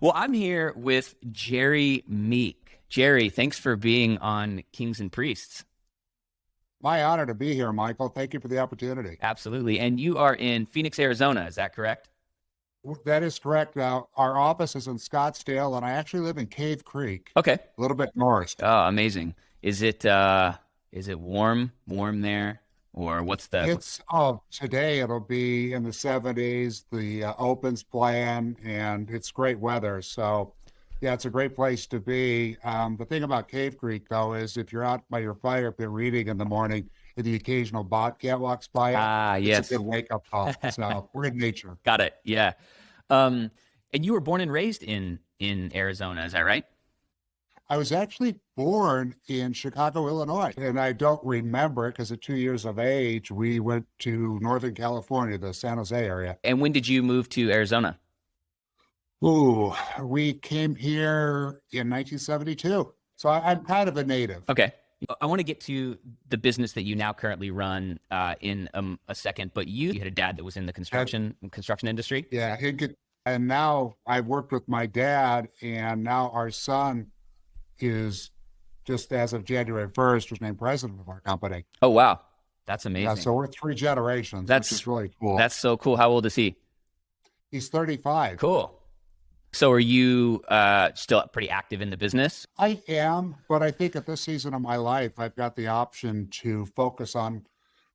Well, I'm here with Jerry Meek. Jerry, thanks for being on Kings and Priests. My honor to be here, Michael. Thank you for the opportunity. Absolutely. And you are in Phoenix, Arizona. Is that correct? That is correct. Our office is in Scottsdale, and I actually live in Cave Creek, Okay. a little bit north. Oh, amazing. Is it warm there? Or Today it'll be in the 70s. The opens plan, and it's great weather. So, yeah, it's a great place to be. The thing about Cave Creek, though, is if you're out by your fire pit reading in the morning and the occasional bobcat walks by it, it's a Yes. good wake up call. So, we're in nature. Got it. Yeah. Um, and you were born and raised in Arizona, is that right? I was actually born in Chicago, Illinois, and I don't remember it because at 2 years of age, we went to Northern California, the San Jose area. And when did you move to Arizona? Ooh, we came here in 1972. So I'm kind of a native. Okay. I want to get to the business that you now currently run in a second, but you had a dad that was in the And, construction industry. yeah, and now I've worked with my dad, and now our son is just as of January 1st was named president of our company. Oh, wow. That's Yeah, amazing. so we're three generations, which That's is really cool. that's so cool. How old is he? He's 35. Cool. So are you still pretty active in the business? I am, but I think at this season of my life, I've got the option to focus on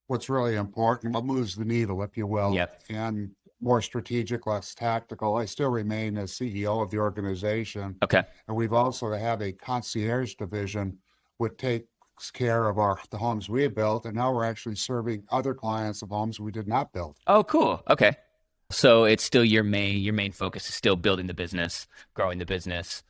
what's really important, what moves the needle, if you will, Yep. and more strategic, less tactical. I still remain as CEO of the organization, Okay. and we've also have a concierge division, which takes care of the homes we have built, and now we're actually serving other clients of homes we did not build. Oh, cool. Okay. So it's still your main focus is still building the business, growing the business.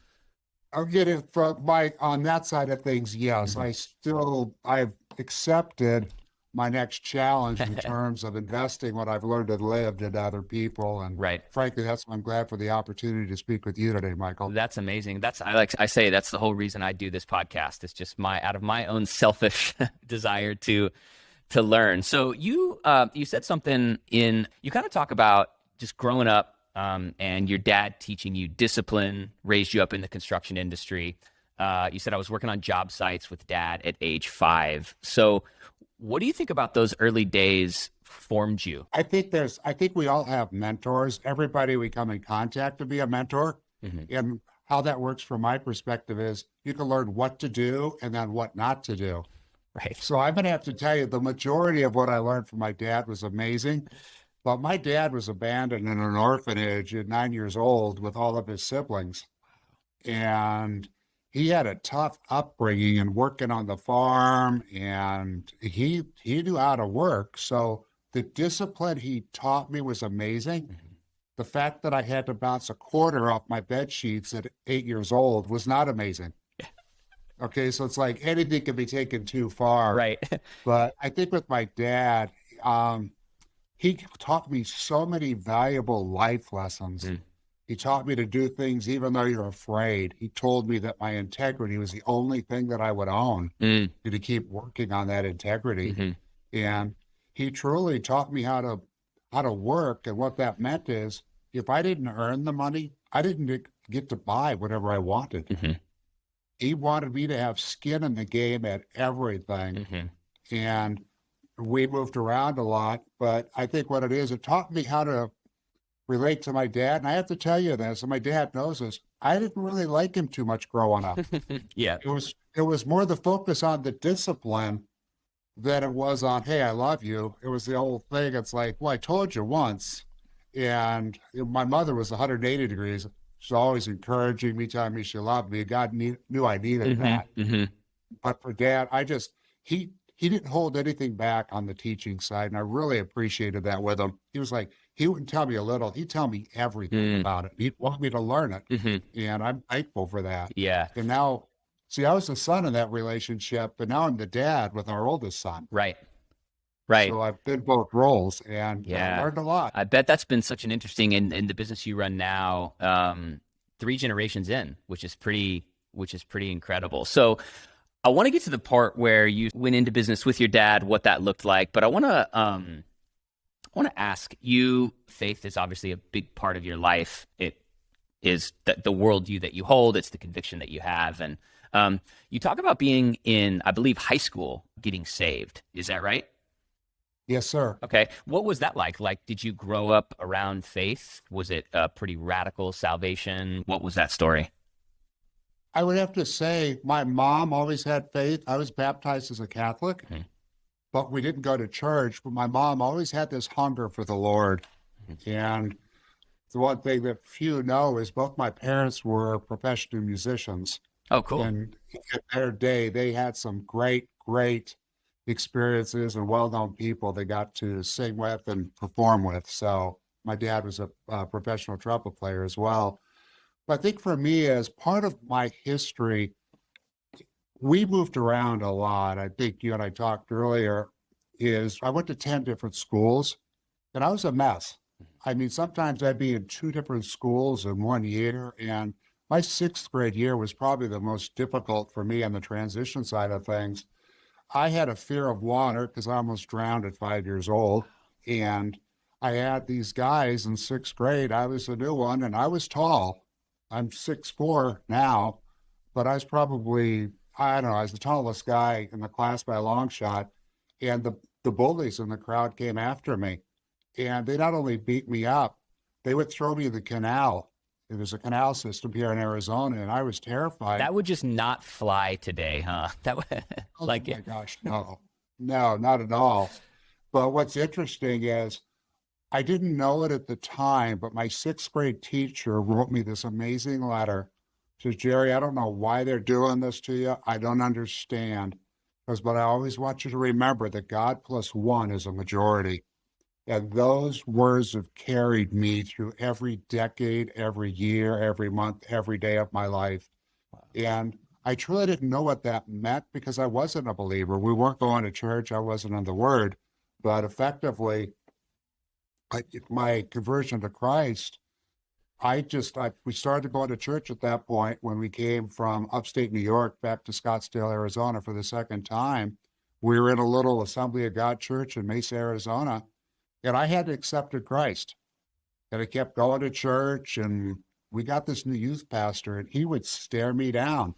I'll get it from on that side of things. Yes, Mhm. I've accepted my next challenge in terms of investing what I've learned and lived in other people. And Right. frankly, that's why I'm glad for the opportunity to speak with you today, Michael. That's amazing. I say that's the whole reason I do this podcast. It's just my out of my own selfish desire to learn. So you said something you kind of talk about just growing up and your dad teaching you discipline, raised you up in the construction industry. You said I was working on job sites with dad at age 5. So what do you think about those early days formed you? I think we all have mentors. Everybody we come in contact to be a mentor. Hmm. And how that works from my perspective is you can learn what to do and then what not to do. Right. So I'm going to have to tell you, the majority of what I learned from my dad was amazing. But my dad was abandoned in an orphanage at 9 years old with all of his siblings. And he had a tough upbringing and working on the farm, and he knew how to work. So the discipline he taught me was amazing. Mhm. The fact that I had to bounce a quarter off my bed sheets at 8 years old was not amazing. Okay, so it's like anything can be taken too far. Right. But I think with my dad, um, he taught me so many valuable life lessons. Mm, He taught me to do things even though you're afraid. He told me that my integrity was the only thing that I would own, mm, and to keep working on that integrity. hmm. And he truly taught me how to work. And what that meant is if I didn't earn the money, I didn't get to buy whatever I wanted. Hmm. He wanted me to have skin in the game at everything. Hmm. And we moved around a lot, but I think what it is, it taught me how to relate to my dad. And I have to tell you this, and my dad knows this, I didn't really like him too much growing up. Yeah. It was more the focus on the discipline than it was on, hey, I love you. It was the old thing. It's like, well, I told you once. And my mother was 180 degrees. She's always encouraging me, telling me she loved me. Knew I needed Hmm. that. Hmm. But for dad, he didn't hold anything back on the teaching side, and I really appreciated that with him. He was like, he wouldn't tell me a little, he'd tell me everything Mm, about it. He'd want me to learn it, hmm. and I'm thankful for that. Yeah. And now, see, I was the son in that relationship, but now I'm the dad with our oldest son. Right. Right. So I've been both roles, and I Yeah. learned a lot. I bet that's been such an interesting in the business you run now, 3 generations in, which is pretty incredible. So I want to get to the part where you went into business with your dad, what that looked like, but I want to ask you, faith is obviously a big part of your life. It is the worldview that you hold. It's the conviction that you have. And you talk about being in, I believe, high school, getting saved. Is that right? Yes, sir. Okay. What was that like? Like, did you grow up around faith? Was it a pretty radical salvation? What was that story? I would have to say my mom always had faith. I was baptized as a Catholic, Mhm. but we didn't go to church. But my mom always had this hunger for the Lord. And the one thing that few know is both my parents were professional musicians. Oh, cool. And in their day, they had some great, great experiences and well-known people they got to sing with and perform with. So my dad was a professional trumpet player as well. But I think for me, as part of my history, we moved around a lot. I think you and I talked earlier, is I went to 10 different schools and I was a mess. I mean, sometimes I'd be in 2 different schools in 1 year, and my 6th grade year was probably the most difficult for me on the transition side of things. I had a fear of water because I almost drowned at 5 years old, and I had these guys in 6th grade. I was the new one, and I was tall. I'm 6'4" now, but I was probably, I don't know, I was the tallest guy in the class by a long shot, and the bullies in the crowd came after me. And they not only beat me up, they would throw me in the canal. There's a canal system here in Arizona, and I was terrified. That would just not fly today, huh? That would Oh like my it. gosh, no, no, not at all. But what's interesting is I didn't know it at the time, but my 6th grade teacher wrote me this amazing letter. Says, Jerry, I don't know why they're doing this to you. I don't understand. But I always want you to remember that God plus one is a majority. And those words have carried me through every decade, every year, every month, every day of my life. And I truly didn't know what that meant because I wasn't a believer. We weren't going to church. I wasn't in the Word. But effectively, my conversion to Christ, we started going to church at that point when we came from upstate New York back to Scottsdale, Arizona for the second time. We were in a little Assembly of God church in Mesa, Arizona. And I had accepted Christ. And I kept going to church, and we got this new youth pastor, and he would stare me down.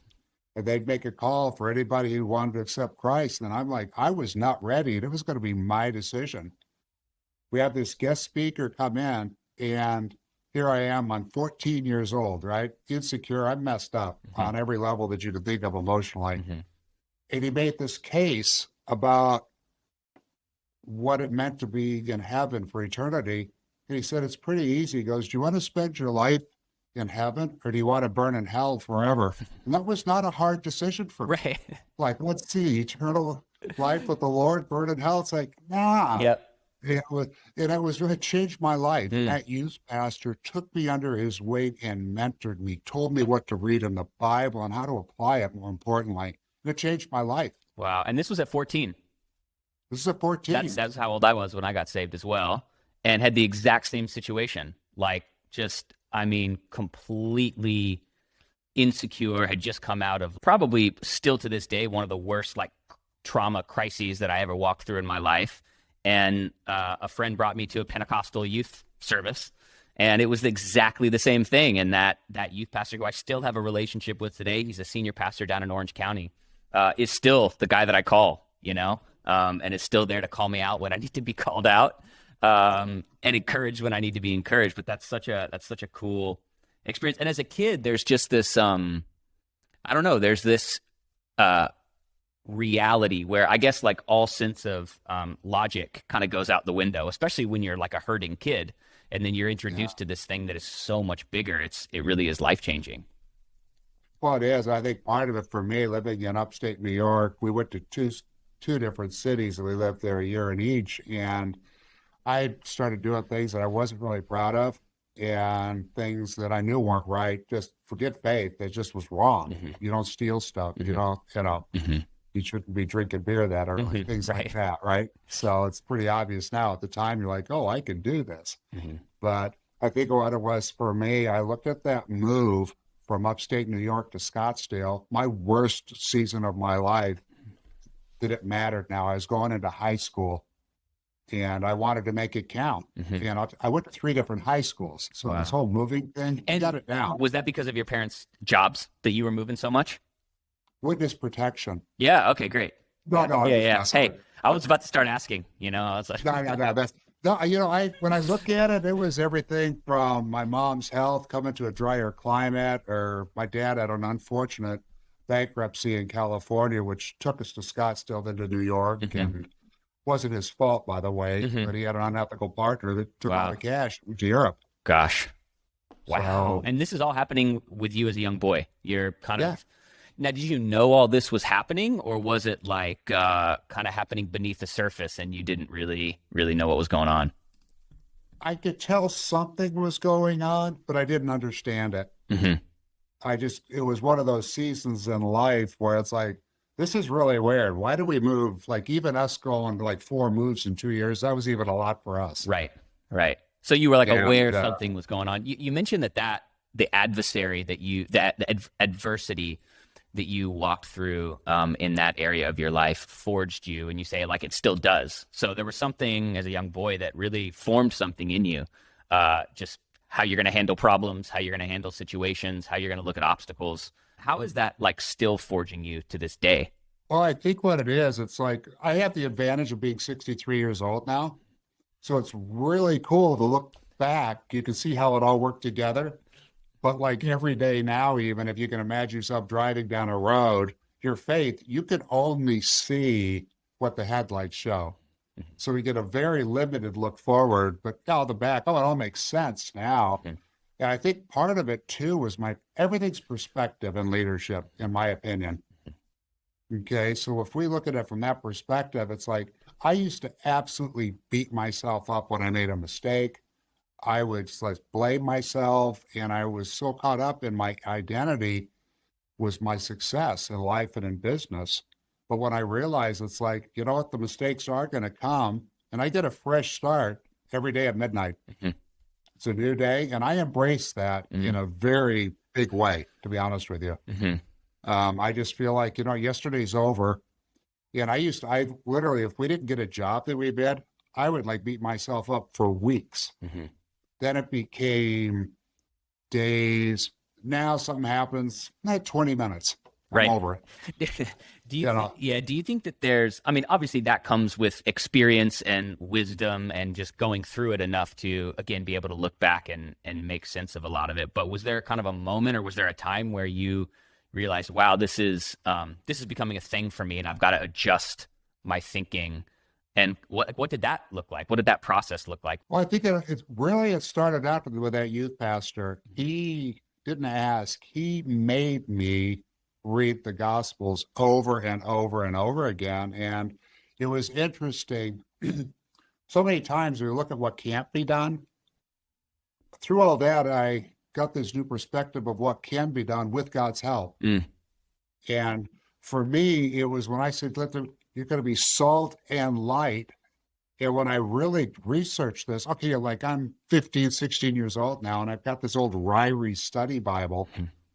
And they'd make a call for anybody who wanted to accept Christ. And I'm like, I was not ready. And it was going to be my decision. We had this guest speaker come in, and here I am. I'm 14 years old, right? Insecure. I'm messed up on every level that you could think of emotionally. Mm-hmm. And he made this case about what it meant to be in heaven for eternity. And he said, it's pretty easy. He goes, do you want to spend your life in heaven or do you want to burn in hell forever? And that was not a hard decision for me. Right. Like, let's see, eternal life with the Lord, burn in hell. It's like, nah. Yep. It was really changed my life. Mm. That youth pastor took me under his wing and mentored me, told me what to read in the Bible and how to apply it, more importantly. And it changed my life. Wow. And this was at 14. This is at 14. That's how old I was when I got saved as well, and had the exact same situation. Like, just, I mean, completely insecure, had just come out of probably still to this day one of the worst like trauma crises that I ever walked through in my life. And a friend brought me to a Pentecostal youth service, and it was exactly the same thing. And that youth pastor, who I still have a relationship with today, he's a senior pastor down in Orange County, is still the guy that I call, you know. And is still there to call me out when I need to be called out, and encourage when I need to be encouraged. But that's such a cool experience. And as a kid, there's just this, I don't know, there's this reality where I guess like all sense of logic kind of goes out the window, especially when you're like a hurting kid, and then you're introduced to this thing that is so much bigger. It really is life changing. Well, it is. I think part of it for me, living in upstate New York, we went to two different cities, and we lived there a year in each. And I started doing things that I wasn't really proud of and things that I knew weren't right. Just forget faith. It just was wrong. Mm-hmm. You don't steal stuff. Mm-hmm. You shouldn't be drinking beer that early, things Right. like that, right? So it's pretty obvious now. At the time, you're like, oh, I can do this. But I think what it was for me, I looked at that move from upstate New York to Scottsdale, my worst season of my life, that it mattered now. I was going into high school, and I wanted to make it count. And I went to 3 different high schools. So this whole moving thing, I And got it down. was that because of your parents' jobs that you were moving so much? Witness protection. Yeah. Okay, great. No, no, I Yeah, was yeah. messing Hey, with it. I was about to start asking, I was like, No, no, no, that's no, when I look at it, it was everything from my mom's health coming to a drier climate, or my dad had an unfortunate bankruptcy in California, which took us to Scottsdale, then to New York, and wasn't his fault, by the way, but he had an unethical partner that took all the cash to Europe. Gosh. Wow. So, And this is all happening with you as a young boy. You're kind yeah, of now, did you know all this was happening, or was it like kind of happening beneath the surface and you didn't really know what was going on? I could tell something was going on, but I didn't understand it. It was one of those seasons in life where it's like, this is really weird. Why do we move? Like, even us going to like 4 moves in 2 years, that was even a lot for us. Right. Right. So you were like And, aware something was going on. You mentioned that the adversary the adversity that you walked through in that area of your life forged you, and you say like it still does. So there was something as a young boy that really formed something in you, just how you're going to handle problems, how you're going to handle situations, how you're going to look at obstacles. How is that like still forging you to this day? well, I think what it is, it's like I have the advantage of being 63 years old now. So it's really cool to look back. You can see how it all worked together. But like every day now, even if you can imagine yourself driving down a road, your faith, you can only see what the headlights show. So we get a very limited look forward, but now the back, it all makes sense now. And I think part of it too was everything's perspective in leadership, in my opinion. Okay, so if we look at it from that perspective, it's like I used to absolutely beat myself up when I made a mistake. I would just like blame myself, and I was so caught up in my identity was my success in life and in business. But when I realized it's like, you know what, the mistakes are going to come, and I get a fresh start every day at midnight. It's a new day, and I embrace that in a very big way, to be honest with you. I just feel like, yesterday's over. And I literally, if we didn't get a job that we did, I would like beat myself up for weeks. Then it became days. Now something happens, 20 minutes. I'm over it. Do you think that there's, I mean, obviously that comes with experience and wisdom and just going through it enough to, again, be able to look back and make sense of a lot of it. But was there kind of a moment, or was there a time where you realized, wow, this is becoming a thing for me and I've got to adjust my thinking? And what did that look like? What did that process look like? Well, I think it started out with that youth pastor. He didn't ask, he made me read the Gospels over and over and over again. And it was interesting. So many times we look at what can't be done. Through all that, I got this new perspective of what can be done with God's help. And for me, it was when I said, you're going to be salt and light. And when I really researched this, okay, like I'm 15, 16 years old now, and I've got this old Ryrie study Bible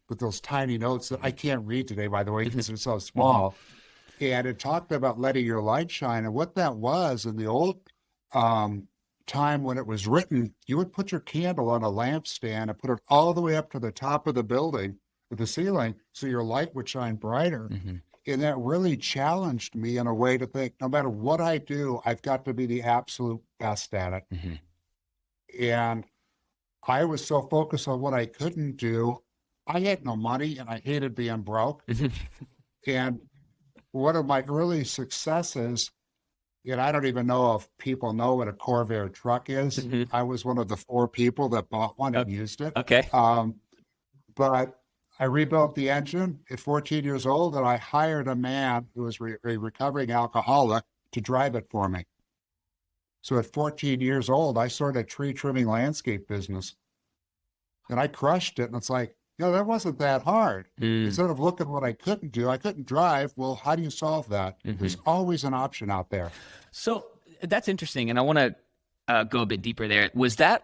with those tiny notes that I can't read today, by the way, because they're so small. And it talked about letting your light shine. And what that was in the old time when it was written, you would put your candle on a lampstand and put it all the way up to the top of the building, to the ceiling, so your light would shine brighter. And that really challenged me in a way to think, no matter what I do, I've got to be the absolute best at it. And I was so focused on what I couldn't do. I had no money and I hated being broke. And one of my early successes, and I don't even know if people know what a Corvair truck is. I was one of the 4 people that bought one and used it. Okay. But I rebuilt the engine at 14 years old, and I hired a man who was a recovering alcoholic to drive it for me. So at 14 years old, I started a tree trimming landscape business. And I crushed it. And it's like, that wasn't that hard. Instead of looking at what I couldn't do, I couldn't drive. Well, how do you solve that? There's always an option out there. So that's interesting. And I want to go a bit deeper there. Was that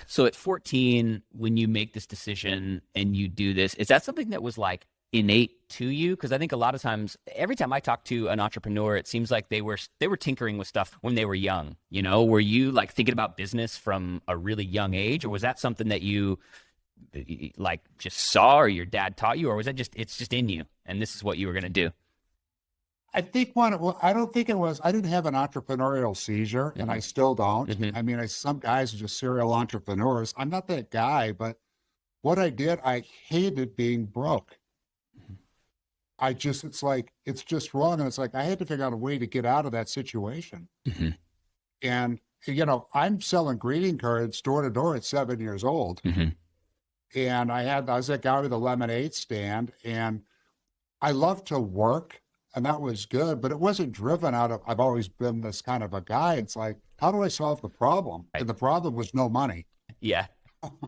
so at 14, when you make this decision and you do this, is that something that was like innate to you? Because I think a lot of times, every time I talk to an entrepreneur, it seems like they were tinkering with stuff when they were young. Were you like thinking about business from a really young age, or was that something that you like just saw, or your dad taught you, or was that it's just in you and this is what you were going to do? I think I don't think it was, I didn't have an entrepreneurial seizure, and I still don't. I mean, some guys are just serial entrepreneurs. I'm not that guy, but what I did, I hated being broke. It's like, it's just wrong. And it's like, I had to figure out a way to get out of that situation. And, I'm selling greeting cards door to door at 7 years old. And I was that guy with a lemonade stand, and I love to work, and that was good, but it wasn't driven out of, I've always been this kind of a guy. It's like, how do I solve the problem? Right. And the problem was no money. Yeah.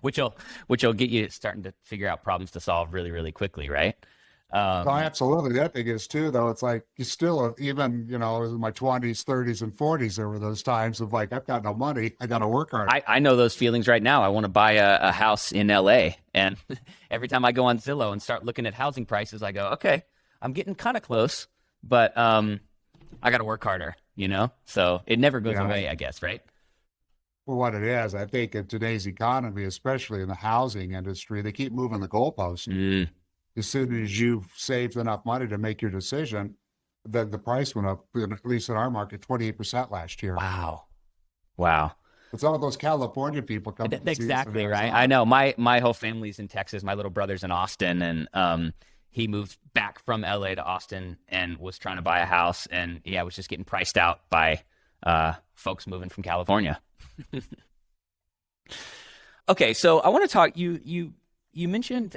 Which will get you starting to figure out problems to solve really, really quickly, right? So absolutely. That thing is too, though. It's like, you still, even, in my 20s, 30s, and 40s, there were those times of like, I've got no money. I got to work hard. I know those feelings right now. I want to buy a house in LA. And every time I go on Zillow and start looking at housing prices, I go, okay, I'm getting kind of close, but I got to work harder, So it never goes away, I guess, right? Well, what it is, I think in today's economy, especially in the housing industry, they keep moving the goalposts. As soon as you've saved enough money to make your decision, then the price went up, at least in our market, 28% last year. Wow. It's all those California people coming. Exactly right. I know my whole family's in Texas. My little brother's in Austin, and he moved back from LA to Austin and was trying to buy a house, and was just getting priced out by folks moving from California. Okay, so I want to talk. You mentioned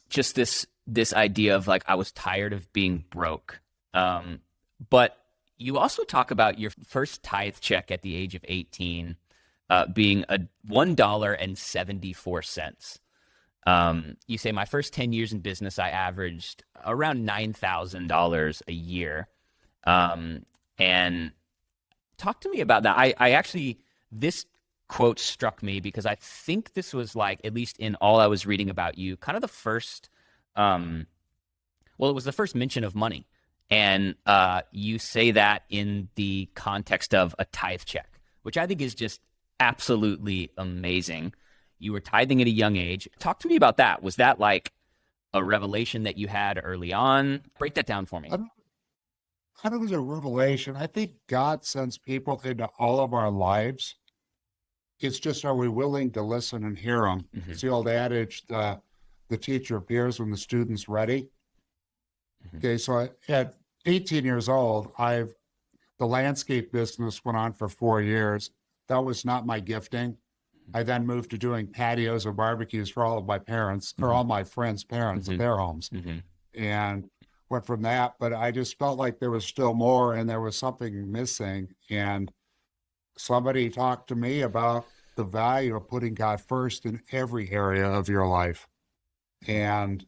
just this idea of like, I was tired of being broke, but you also talk about your first tithe check at the age of 18 being a $1.74. You say, my first 10 years in business, I averaged around $9,000 a year. And talk to me about that. I actually, this quote struck me because I think this was like, at least in all I was reading about you, kind of the first, it was the first mention of money. And you say that in the context of a tithe check, which I think is just absolutely amazing. You were tithing at a young age. Talk to me about that. Was that like a revelation that you had early on? Break that down for me. I don't think it was a revelation. I think God sends people into all of our lives. It's just, are we willing to listen and hear them? It's the old adage, the teacher appears when the student's ready. Okay, so at 18 years old, the landscape business went on for 4 years. That was not my gifting. I then moved to doing patios and barbecues for all of my parents, or all my friends' parents at their homes, and went from that. But I just felt like there was still more, and there was something missing. And somebody talked to me about the value of putting God first in every area of your life. And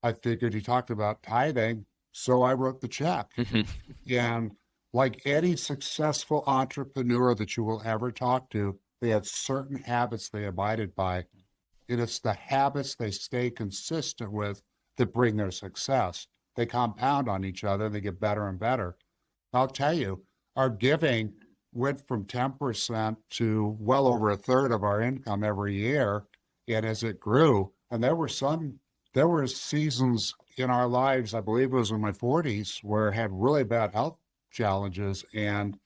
I figured he talked about tithing, so I wrote the check. And like any successful entrepreneur that you will ever talk to, they had certain habits they abided by. And it's the habits they stay consistent with that bring their success. They compound on each other, they get better and better. I'll tell you, our giving went from 10% to well over a third of our income every year. And as it grew, and there were seasons in our lives, I believe it was in my 40s, where I had really bad health challenges, and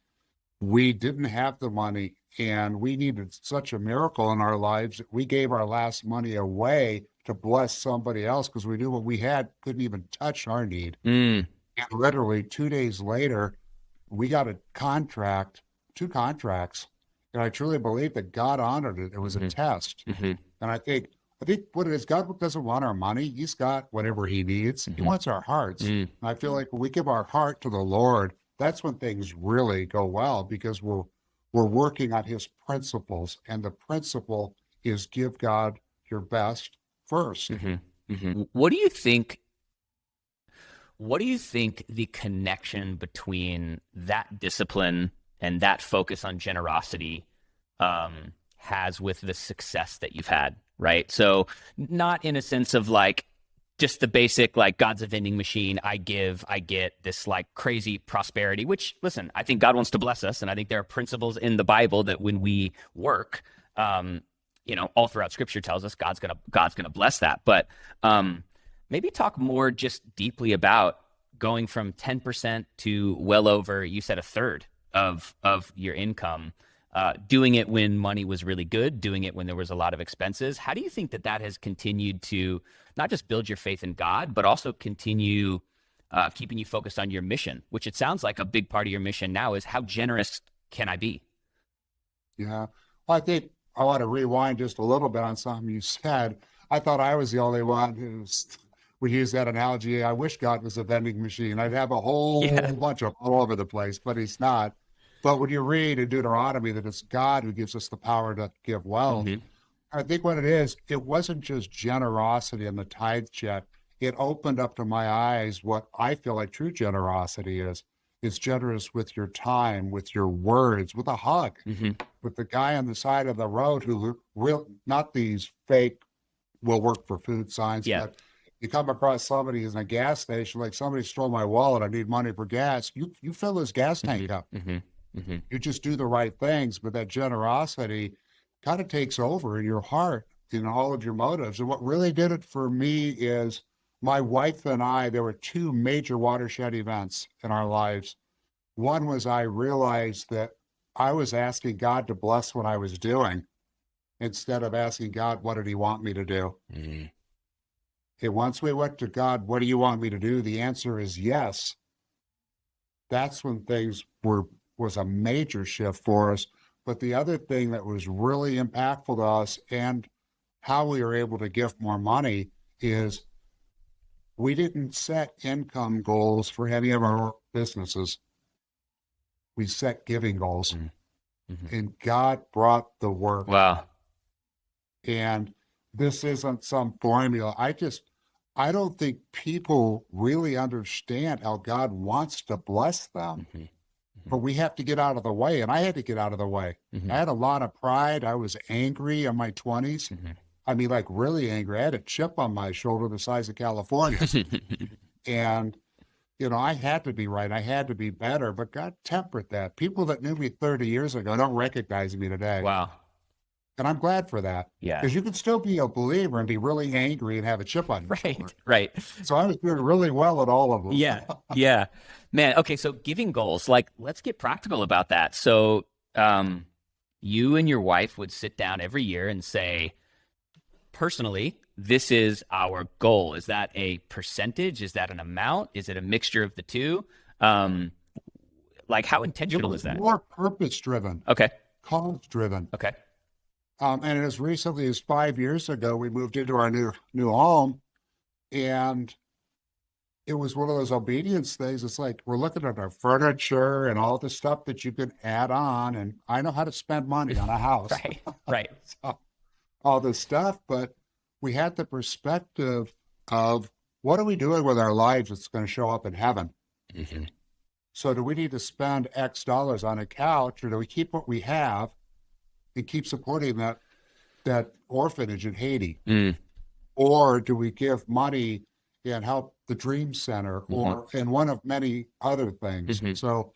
we didn't have the money, and we needed such a miracle in our lives that we gave our last money away to bless somebody else, because we knew what we had couldn't even touch our need. And literally 2 days later, we got a contract, 2 contracts, and I truly believe that God honored it. It was a test. And I think what it is, God doesn't want our money. He's got whatever he needs. He wants our hearts. And I feel like when we give our heart to the Lord, that's when things really go well, because we're working on his principles. And the principle is give God your best first. What do you think the connection between that discipline and that focus on generosity has with the success that you've had, right? So not in a sense of like just the basic, like, God's a vending machine. I give, I get this like crazy prosperity, which, listen, I think God wants to bless us. And I think there are principles in the Bible that when we work, all throughout scripture tells us God's going to bless that. But maybe talk more just deeply about going from 10% to well over, you said, a third of your income, doing it when money was really good, doing it when there was a lot of expenses. How do you think that has continued to not just build your faith in God, but also continue keeping you focused on your mission, which it sounds like a big part of your mission now is how generous can I be? Yeah. Well, I think I want to rewind just a little bit on something you said. I thought I was the only one we use that analogy. I wish God was a vending machine. I'd have a whole bunch of all over the place, but he's not. But when you read in Deuteronomy that it's God who gives us the power to give wealth, I think what it is, it wasn't just generosity in the tithe check. It opened up to my eyes what I feel like true generosity is. It's generous with your time, with your words, with a hug, with the guy on the side of the road who not these fake will work for food signs, but you come across somebody who's in a gas station, like somebody stole my wallet, I need money for gas. You fill his gas tank up. You just do the right things, but that generosity kind of takes over in your heart, in all of your motives. And what really did it for me is my wife and I, there were two major watershed events in our lives. One was I realized that I was asking God to bless what I was doing instead of asking God, what did he want me to do? And once we went to God, what do you want me to do? The answer is yes. That's when things was a major shift for us. But the other thing that was really impactful to us and how we were able to give more money is we didn't set income goals for any of our businesses. We set giving goals. And God brought the work. Wow. And this isn't some formula. I don't think people really understand how God wants to bless them. But we have to get out of the way. And I had to get out of the way. I had a lot of pride. I was angry in my 20s. I mean, like really angry. I had a chip on my shoulder the size of California. And, I had to be right. I had to be better. But God tempered that. People that knew me 30 years ago don't recognize me today. Wow. And I'm glad for that. Yeah. Because you can still be a believer and be really angry and have a chip on your shoulder. Right. So I was doing really well at all of them. Yeah. Man, okay, so giving goals, like, let's get practical about that. So you and your wife would sit down every year and say, personally, this is our goal. Is that a percentage? Is that an amount? Is it a mixture of the two? Like, how intentional is that? More purpose-driven. Okay. Cause-driven. Okay. And as recently as 5 years ago, we moved into our new home, and it was one of those obedience things. It's like we're looking at our furniture and all the stuff that you can add on, and I know how to spend money on a house. Right. So, all this stuff, but we had the perspective of what are we doing with our lives that's going to show up in heaven? So do we need to spend X dollars on a couch, or do we keep what we have and keep supporting that orphanage in Haiti? Or do we give money and help the Dream Center or in one of many other things? So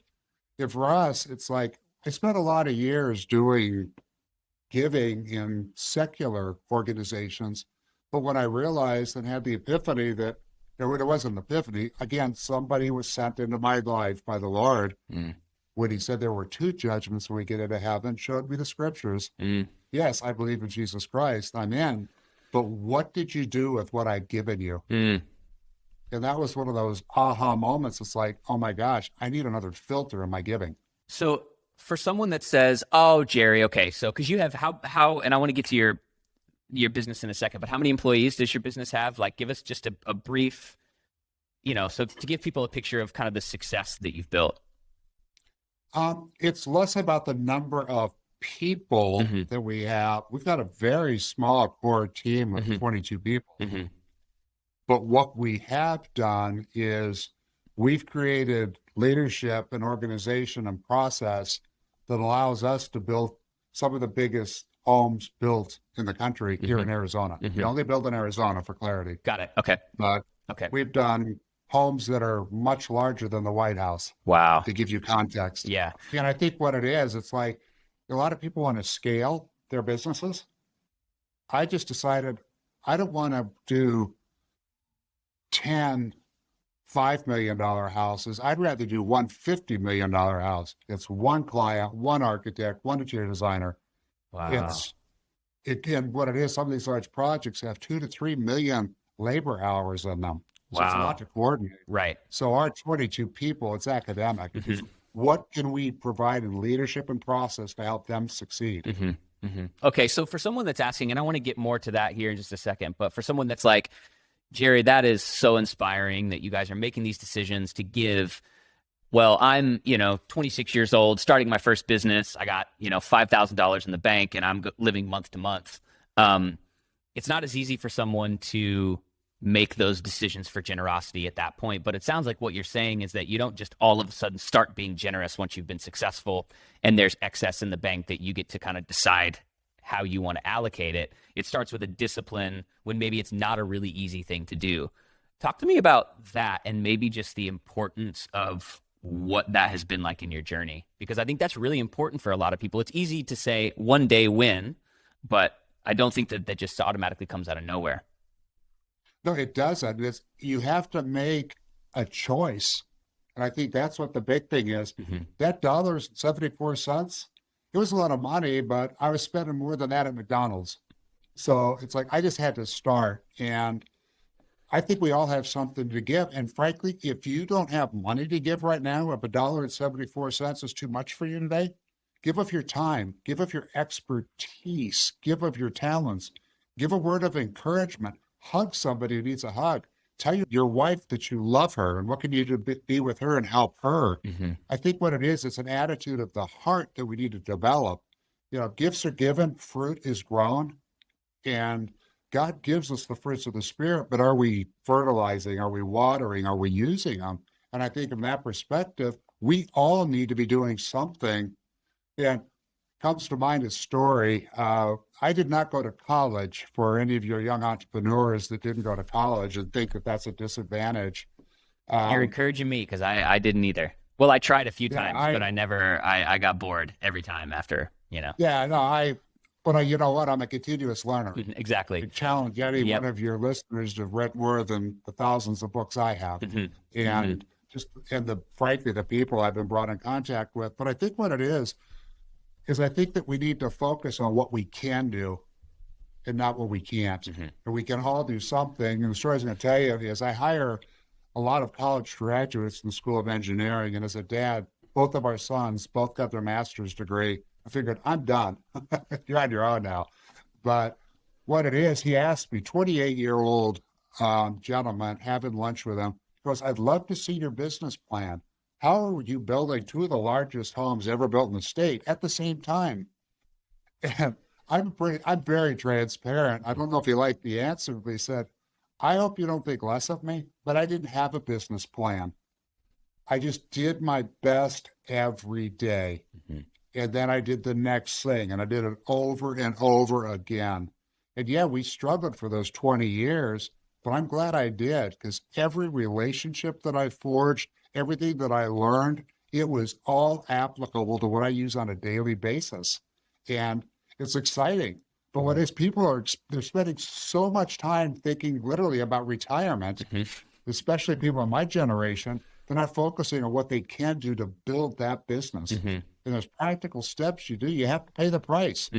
for us, it's like I spent a lot of years doing giving in secular organizations, but when I realized and had the epiphany that it wasn't an epiphany, again, somebody was sent into my life by the Lord when he said there were two judgments when we get into heaven, showed me the scriptures. Yes, I believe in Jesus Christ, I'm in, but what did you do with what I've given you? And that was one of those aha moments. It's like, oh my gosh, I need another filter in my giving. So for someone that says, oh, Jerry, okay, so because you have how, and I want to get to your business in a second, but how many employees does your business have? Like, give us just a brief, so to give people a picture of kind of the success that you've built. It's less about the number of people that we have. We've got a very small core team of 22 people. But what we have done is we've created leadership and organization and process that allows us to build some of the biggest homes built in the country here in Arizona. We only build in Arizona, for clarity. Got it. Okay. But Okay. we've done homes that are much larger than the White House, Wow. to give you context. Yeah. And I think what it is, it's like a lot of people want to scale their businesses. I just decided I don't want to do 10 $5 million houses. I'd rather do one $50 million house. It's one client, one architect, one interior designer. Wow. Again, what it is, some of these large projects have 2 to 3 million labor hours in them. So it's a Wow. lot to coordinate. Right. So our 22 people, it's academic. It's what can we provide in leadership and process to help them succeed? Okay. So for someone that's asking, and I want to get more to that here in just a second, but for someone that's like, Jerry, that is so inspiring that you guys are making these decisions to give. Well, I'm, 26 years old, starting my first business. I got, $5,000 in the bank and I'm living month to month. It's not as easy for someone to make those decisions for generosity at that point. But it sounds like what you're saying is that you don't just all of a sudden start being generous once you've been successful and there's excess in the bank that you get to kind of decide how you want to allocate it. It starts with a discipline when maybe it's not a really easy thing to do. Talk to me about that and maybe just the importance of what that has been like in your journey, because I think that's really important for a lot of people. It's easy to say one day win, but I don't think that just automatically comes out of nowhere. No, it doesn't. You have to make a choice. And I think that's what the big thing is. That $1.74, it was a lot of money, but I was spending more than that at McDonald's. So it's like I just had to start. And I think we all have something to give. And frankly, if you don't have money to give right now, if $1.74 is too much for you today, give of your time, give of your expertise, give of your talents, give a word of encouragement, hug somebody who needs a hug. Tell your wife that you love her and what can you do to be with her and help her. I think what it is, it's an attitude of the heart that we need to develop. Gifts are given, fruit is grown, and God gives us the fruits of the Spirit, but are we fertilizing? Are we watering? Are we using them? And I think from that perspective, we all need to be doing something. And comes to mind a story. I did not go to college. For any of your young entrepreneurs that didn't go to college and think that that's a disadvantage. You're encouraging me because I didn't either. Well, I tried a few times, but I got bored every time after, Yeah, no, but you know what? I'm a continuous learner. Exactly. I challenge any one of your listeners to have read more than the thousands of books I have. And frankly, the people I've been brought in contact with. But I think what it is I think that we need to focus on what we can do and not what we can't. And we can all do something. And the story I was going to tell you is I hire a lot of college graduates in the School of Engineering. And as a dad, both of our sons both got their master's degree. I figured, I'm done. You're on your own now. But what it is, he asked me, 28-year-old gentleman, having lunch with him, he goes, I'd love to see your business plan. How are you building two of the largest homes ever built in the state at the same time? And I'm very transparent. I don't know if you like the answer, but he said, I hope you don't think less of me, but I didn't have a business plan. I just did my best every day. And then I did the next thing, and I did it over and over again. And yeah, we struggled for those 20 years, but I'm glad I did, because every relationship that I forged, everything that I learned, it was all applicable to what I use on a daily basis. And it's exciting. But what is, they're spending so much time thinking literally about retirement, especially people in my generation. They're not focusing on what they can do to build that business. And there's practical steps you do. You have to pay the price.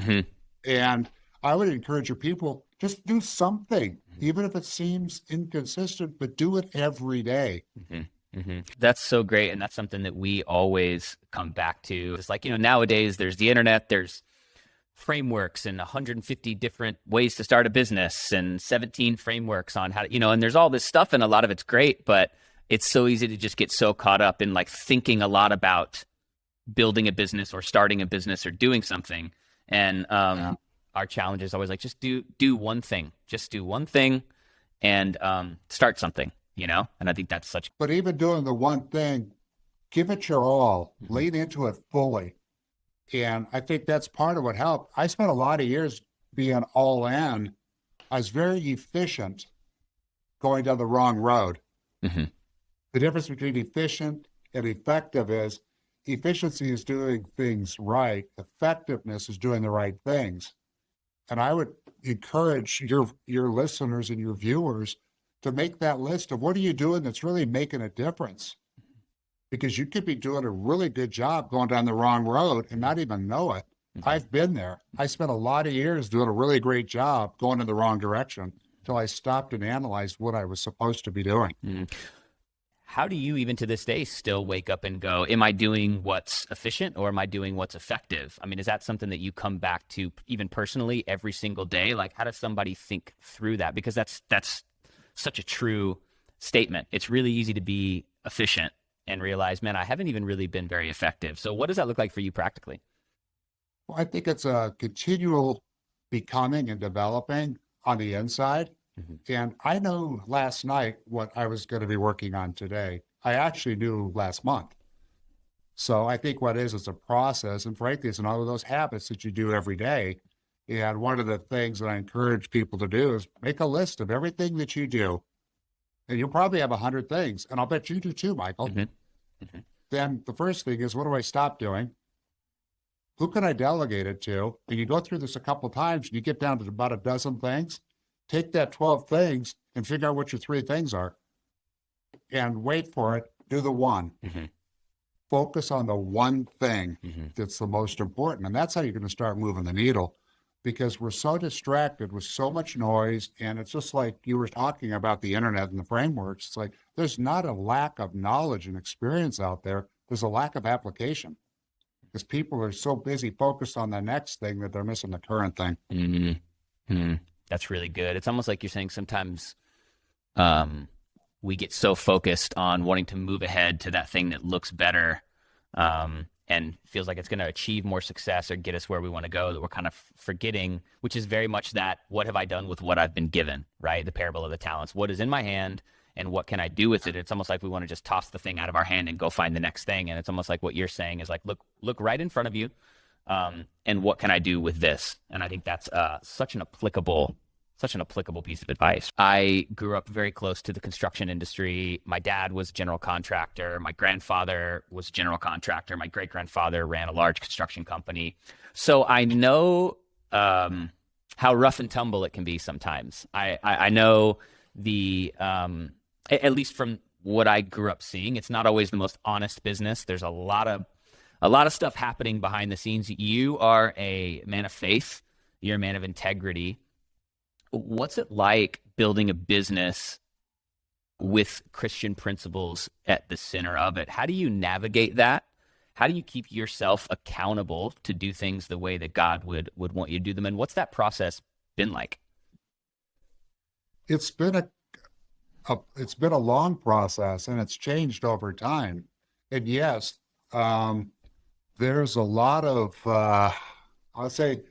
And I would encourage your people, just do something, even if it seems inconsistent, but do it every day. That's so great. And that's something that we always come back to. It's like, nowadays there's the internet, there's frameworks and 150 different ways to start a business and 17 frameworks on how to, and there's all this stuff and a lot of it's great, but it's so easy to just get so caught up in like thinking a lot about building a business or starting a business or doing something. And our challenge is always like, just do one thing, and start something. And I think that's But even doing the one thing, give it your all, lean into it fully. And I think that's part of what helped. I spent a lot of years being all in. I was very efficient going down the wrong road. Hmm. The difference between efficient and effective is efficiency is doing things right. Effectiveness is doing the right things. And I would encourage your listeners and your viewers to make that list of what are you doing that's really making a difference? Because you could be doing a really good job going down the wrong road and not even know it. Hmm. I've been there. I spent a lot of years doing a really great job going in the wrong direction until I stopped and analyzed what I was supposed to be doing. Hmm. How do you, even to this day, still wake up and go, am I doing what's efficient or am I doing what's effective? I mean, is that something that you come back to even personally every single day? Like, how does somebody think through that? Because that's such a true statement. It's really easy to be efficient and realize, man, I haven't even really been very effective. So what does that look like for you practically? Well, I think it's a continual becoming and developing on the inside. Hmm. And I know last night what I was going to be working on today. I actually knew last month. So I think what is, it's a process. And frankly, it's all of those habits that you do every day. And one of the things that I encourage people to do is make a list of everything that you do. And you'll probably have 100 things. And I'll bet you do too, Michael. Hmm. Hmm. Then the first thing is, what do I stop doing? Who can I delegate it to? And you go through this a couple times and you get down to about a dozen things. Take that 12 things and figure out what your 3 things are and wait for it. Do the one. Hmm. Focus on the one thing Hmm. that's the most important. And that's how you're going to start moving the needle, because we're so distracted with so much noise. And it's just like you were talking about the internet and the frameworks. It's like there's not a lack of knowledge and experience out there. There's a lack of application because people are so busy focused on the next thing that they're missing the current thing. Hmm. Hmm. That's really good. It's almost like you're saying sometimes we get so focused on wanting to move ahead to that thing that looks better and feels like it's going to achieve more success or get us where we want to go, that we're kind of forgetting, which is very much that, what have I done with what I've been given, right? The parable of the talents. What is in my hand and what can I do with it? It's almost like we want to just toss the thing out of our hand and go find the next thing. And it's almost like what you're saying is like, look right in front of you. And what can I do with this? And I think that's such an applicable piece of advice. I grew up very close to the construction industry. My dad was a general contractor. My grandfather was a general contractor. My great-grandfather ran a large construction company. So I know how rough and tumble it can be sometimes. I know at least from what I grew up seeing, it's not always the most honest business. There's a lot of stuff happening behind the scenes. You are a man of faith. You're a man of integrity. What's it like building a business with Christian principles at the center of it? How do you navigate that? How do you keep yourself accountable to do things the way that God would want you to do them? And what's that process been like? It's been a long process, and it's changed over time. And yes, there's a lot of I'll say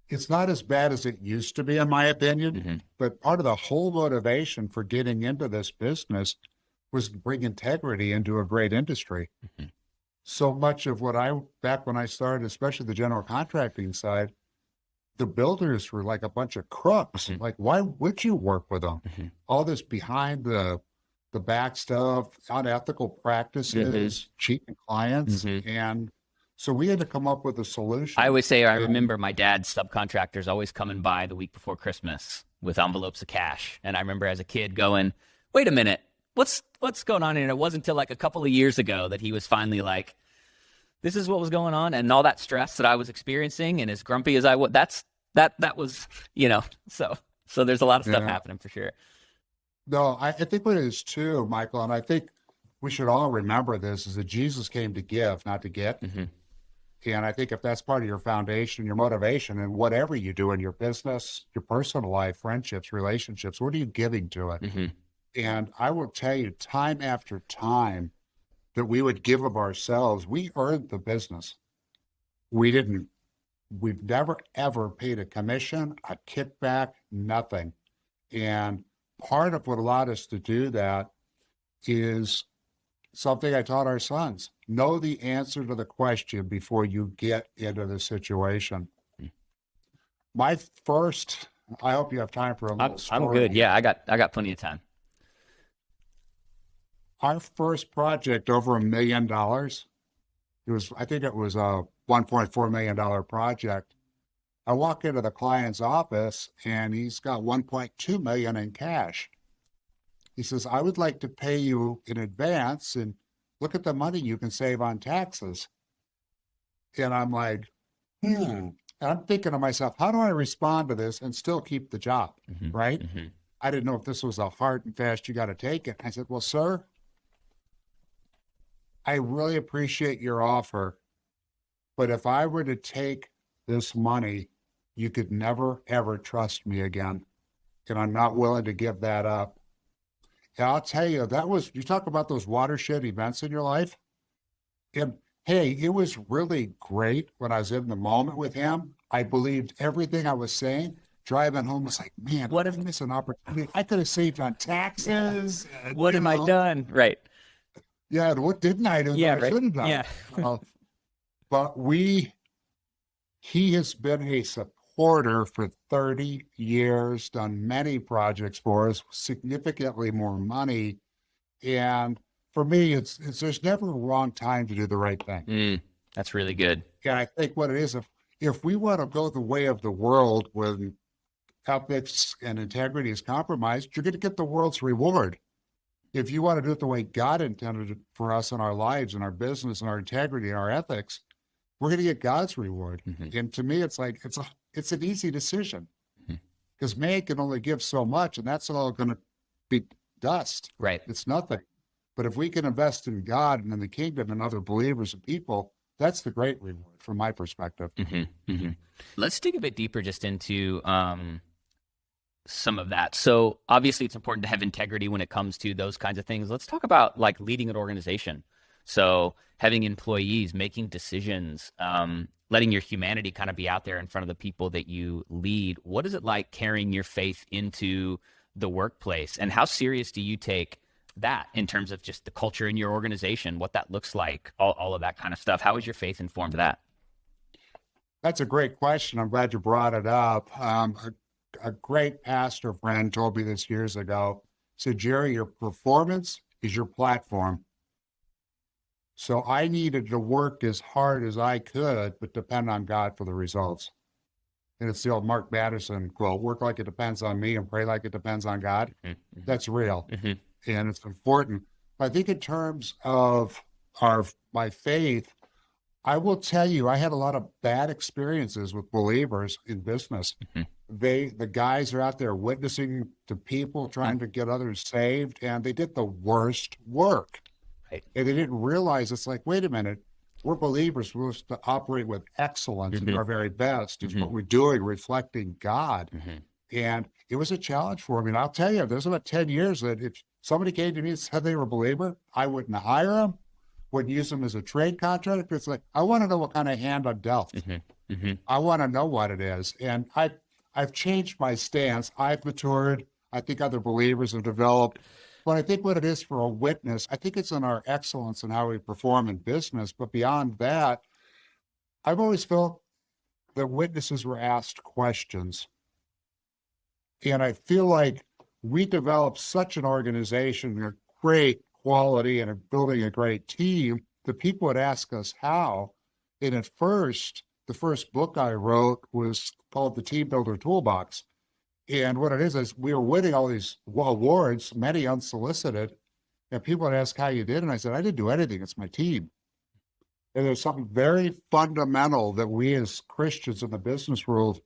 it's not as bad as it used to be, in my opinion. Mm-hmm. But part of the whole motivation for getting into this business was to bring integrity into a great industry. Mm-hmm. So much of back when I started, especially the general contracting side, the builders were like a bunch of crooks. Mm-hmm. Like, why would you work with them? Mm-hmm. All this behind the back stuff, unethical practices, cheating clients. Mm-hmm. And so we had to come up with a solution. I always say, I remember my dad's subcontractors always coming by the week before Christmas with envelopes of cash. And I remember as a kid going, wait a minute, what's going on here? And it wasn't until like a couple of years ago that he was finally like, this is what was going on. And all that stress that I was experiencing, and as grumpy as I was, that was, so there's a lot of stuff happening for sure. No, I think what it is too, Michael, and I think we should all remember this, is that Jesus came to give, not to get. Mm-hmm. And I think if that's part of your foundation, your motivation, and whatever you do in your business, your personal life, friendships, relationships, what are you giving to it? Mm-hmm. And I will tell you time after time that we would give of ourselves. We earned the business. We've never, ever paid a commission, a kickback, nothing. And part of what allowed us to do that is something I taught our sons. Know the answer to the question before you get into the situation. My first, I hope you have time for a little I'm story. good. Yeah, I got plenty of time. Our first project over $1 million. I think it was a $1.4 million project. I walk into the client's office and he's got 1.2 million in cash. He says, I would like to pay you in advance and look at the money you can save on taxes. And I'm like, And I'm thinking to myself, how do I respond to this and still keep the job? Right? I didn't know if this was a hard and fast, you got to take it. I said, well, sir, I really appreciate your offer. But if I were to take this money, you could never, ever trust me again. And I'm not willing to give that up. And I'll tell you, you talk about those watershed events in your life. And hey, it was really great when I was in the moment with him. I believed everything I was saying. Driving home was like, man, what if I miss an opportunity? I could have saved on taxes. What have I done? Right. Yeah, what didn't I do? Yeah, I shouldn't have. Yeah. But he has been a supporter for 30 years, done many projects for us, significantly more money. And for me, it's there's never a wrong time to do the right thing. That's really good. And I think what it is, if we want to go the way of the world when ethics and integrity is compromised, you're going to get the world's reward. If you want to do it the way God intended it for us in our lives and our business and our integrity and our ethics, we're going to get God's reward. And to me, it's like, it's an easy decision because man can only give so much and that's all going to be dust. Right. It's nothing. But if we can invest in God and in the kingdom and other believers and people, that's the great reward from my perspective. Let's dig a bit deeper just into some of that. So obviously it's important to have integrity when it comes to those kinds of things. Let's talk about like leading an organization. So having employees, making decisions, letting your humanity kind of be out there in front of the people that you lead. What is it like carrying your faith into the workplace? And how serious do you take that in terms of just the culture in your organization, what that looks like, all of that kind of stuff? How has your faith informed that? That's a great question. I'm glad you brought it up. A great pastor friend told me this years ago. He said, Jerry, your performance is your platform. So I needed to work as hard as I could, but depend on God for the results. And it's the old Mark Batterson quote, work like it depends on me and pray like it depends on God. That's real. And it's important. I think in terms of my faith, I will tell you, I had a lot of bad experiences with believers in business. The guys are out there witnessing to people, trying to get others saved, and they did the worst work. Right. And they didn't realize it's like, wait a minute, we're believers. We're supposed to operate with excellence and do our very best. Is what we're doing, reflecting God. And it was a challenge for me. And I'll tell you, there's about 10 years that if somebody came to me and said they were a believer, I wouldn't hire them, wouldn't use them as a trade contract. It's like, I want to know what kind of hand I'm dealt. I want to know what it is. And I've changed my stance. I've matured. I think other believers have developed. But I think what it is for a witness, I think it's in our excellence in how we perform in business. But beyond that, I've always felt that witnesses were asked questions. And I feel like we developed such an organization, a great quality and building a great team, that people would ask us how. And at first, the first book I wrote was called The Team Builder Toolbox. And what it is we were winning all these awards, many unsolicited, and people would ask how you did. And I said, I didn't do anything. It's my team. And there's something very fundamental that we as Christians in the business world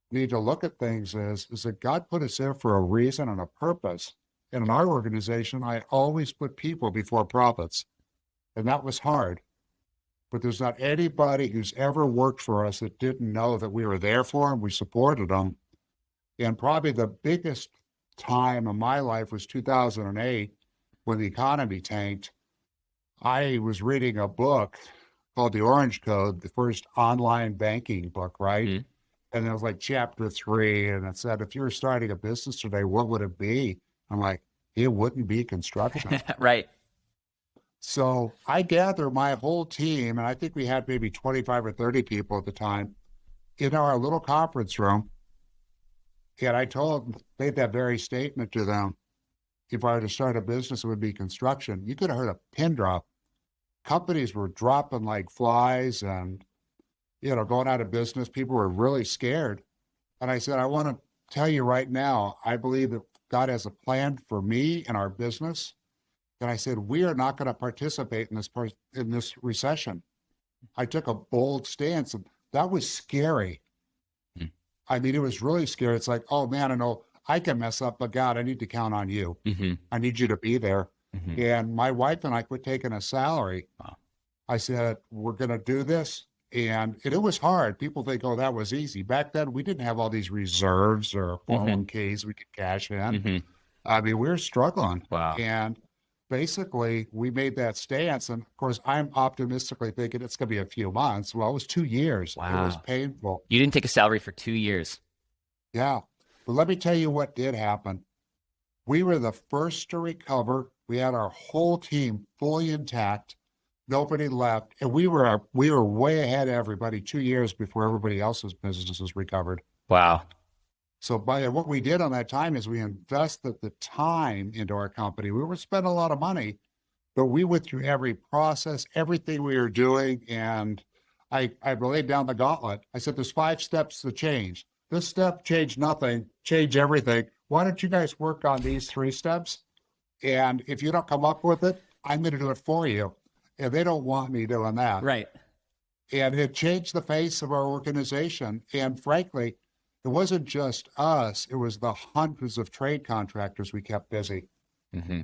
need to look at things is that God put us there for a reason and a purpose. And in our organization, I always put people before profits. And that was hard. But there's not anybody who's ever worked for us that didn't know that we were there for them, we supported them. And probably the biggest time of my life was 2008 when the economy tanked. I was reading a book called The Orange Code, the first online banking book, right? And it was like chapter 3, and it said, if you were starting a business today, what would it be? I'm like, it wouldn't be construction. Right. So I gather my whole team, and I think we had maybe 25 or 30 people at the time, in our little conference room. And I made that very statement to them. If I were to start a business, it would be construction. You could have heard a pin drop. Companies were dropping like flies and, going out of business. People were really scared. And I said, I want to tell you right now, I believe that God has a plan for me and our business. And I said, we are not going to participate in this recession. I took a bold stance, and that was scary. Hmm. I mean, it was really scary. It's like, oh man, I know I can mess up, but God, I need to count on you. Mm-hmm. I need you to be there. Mm-hmm. And my wife and I quit taking a salary. Wow. I said, we're going to do this. And it was hard. People think, oh, that was easy. Back then, we didn't have all these reserves or 401ks we could cash in. Mm-hmm. I mean, we were struggling. Wow. And basically, we made that stance. And of course, I'm optimistically thinking it's going to be a few months. Well, it was 2 years. Wow. It was painful. You didn't take a salary for 2 years. Yeah. But let me tell you what did happen. We were the first to recover. We had our whole team fully intact. Nobody left. And we were way ahead of everybody 2 years before everybody else's businesses recovered. Wow. So what we did on that time is we invested the time into our company. We were spending a lot of money, but we went through every process, everything we were doing. And I laid down the gauntlet. I said, there's 5 steps to change. This step, change nothing, change everything. Why don't you guys work on these 3 steps? And if you don't come up with it, I'm going to do it for you. And they don't want me doing that. Right. And it changed the face of our organization. And frankly, it wasn't just us. It was the hundreds of trade contractors we kept busy. Mm-hmm.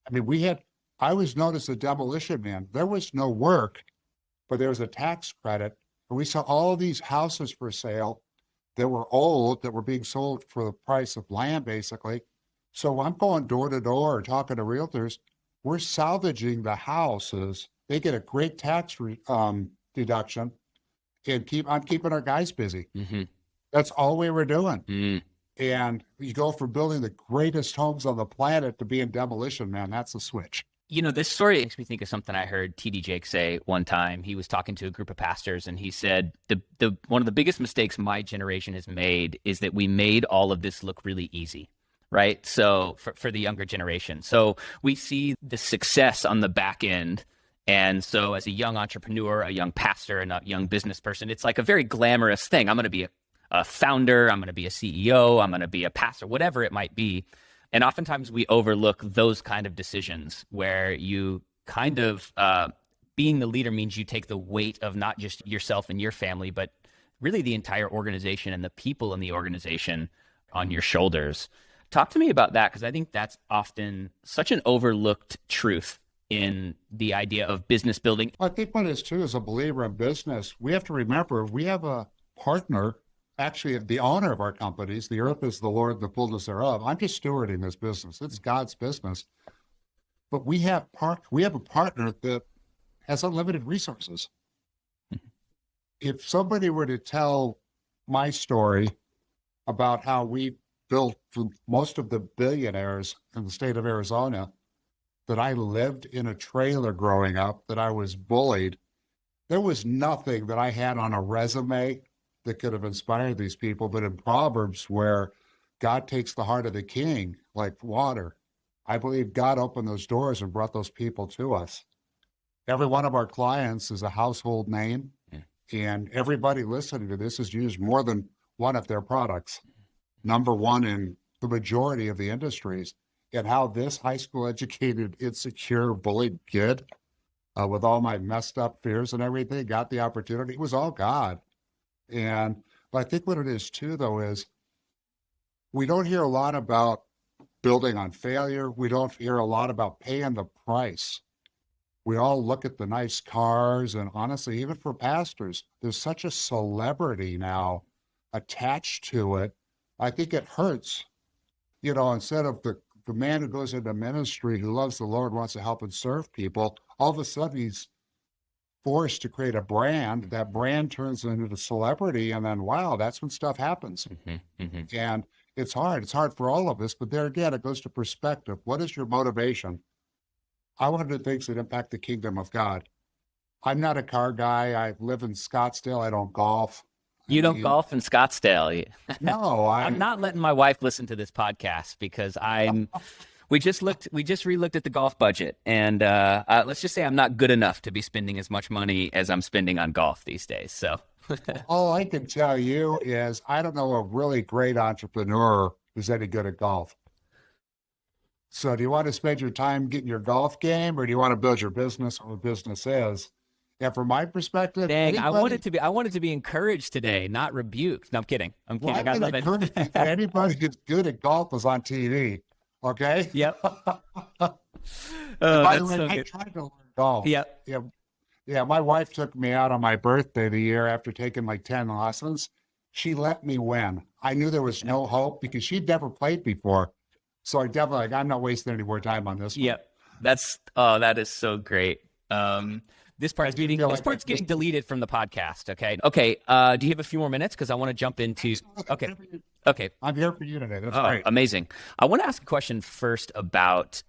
I mean, I was known as the demolition man. There was no work, but there was a tax credit. And we saw all these houses for sale that were old, that were being sold for the price of land, basically. So I'm going door to door talking to realtors. We're salvaging the houses. They get a great tax deduction, and I'm keeping our guys busy. Mm-hmm. That's all we were doing. Mm. And you go from building the greatest homes on the planet to being demolition, man. That's a switch. This story makes me think of something I heard T.D. Jakes say one time. He was talking to a group of pastors, and he said, the one of the biggest mistakes my generation has made is that we made all of this look really easy, right? So for the younger generation. So we see the success on the back end. And so as a young entrepreneur, a young pastor, and a young business person, it's like a very glamorous thing. I'm going to be a founder. I'm going to be a CEO. I'm going to be a pastor, whatever it might be. And oftentimes we overlook those kind of decisions where you kind of being the leader means you take the weight of not just yourself and your family, but really the entire organization and the people in the organization on your shoulders. Talk to me about that, because I think that's often such an overlooked truth in the idea of business building. I think what is too, as a believer in business, we have to remember we have a partner. Actually, the owner of our companies, the earth is the Lord, the fullness thereof. I'm just stewarding this business. It's God's business. But we have a partner that has unlimited resources. If somebody were to tell my story about how we built for most of the billionaires in the state of Arizona, that I lived in a trailer growing up, that I was bullied, there was nothing that I had on a resume that could have inspired these people. But in Proverbs, where God takes the heart of the king like water, I believe God opened those doors and brought those people to us. Every one of our clients is a household name, and everybody listening to this has used more than one of their products. Number one in the majority of the industries. And how this high school educated, insecure, bullied kid with all my messed up fears and everything got the opportunity. It was all God. But I think what it is too, though, is we don't hear a lot about building on failure. We don't hear a lot about paying the price. We all look at the nice cars, and honestly, even for pastors, there's such a celebrity now attached to it. I think it hurts, instead of the man who goes into ministry, who loves the Lord, wants to help and serve people, all of a sudden he's forced to create a brand. That brand turns into the celebrity, and then wow, that's when stuff happens. Mm-hmm, mm-hmm. And it's hard for all of us, but there again, it goes to perspective. What is your motivation? I want to do things that impact the kingdom of God. I'm not a car guy. I live in Scottsdale. I don't golf. I You don't mean, golf in Scottsdale. no, I'm not letting my wife listen to this podcast because we just re-looked at the golf budget, and let's just say I'm not good enough to be spending as much money as I'm spending on golf these days. So all I can tell you is I don't know a really great entrepreneur who's any good at golf. So do you want to spend your time getting your golf game, or do you want to build your business or what business is? And from my perspective, dang, anybody, I wanted to be encouraged today, not rebuked. No, I'm kidding. I'm well, kidding. I'm I going love to encourage you that it. anybody who's good at golf is on TV. Okay. Yep. And by the That's way, so I good. tried to learn golf. Yep. Yeah. Yeah. My wife took me out on my birthday the year after taking like 10 lessons. She let me win. I knew there was no hope because she'd never played before. So I definitely, like, I'm not wasting any more time on this one. Yep. That is so great. This part's getting deleted from the podcast. Okay. Okay. Do you have a few more minutes? Because I want to jump into. Okay. Okay. I'm here for you today. That's Oh, great. amazing. I want to ask a question first about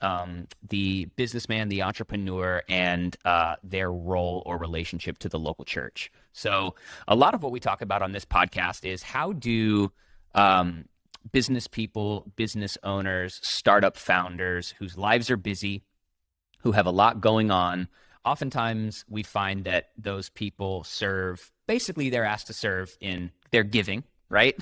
the businessman, the entrepreneur, and their role or relationship to the local church. So a lot of what we talk about on this podcast is how do business people, business owners, startup founders whose lives are busy, who have a lot going on, oftentimes we find that those people basically they're asked to serve in their giving, right?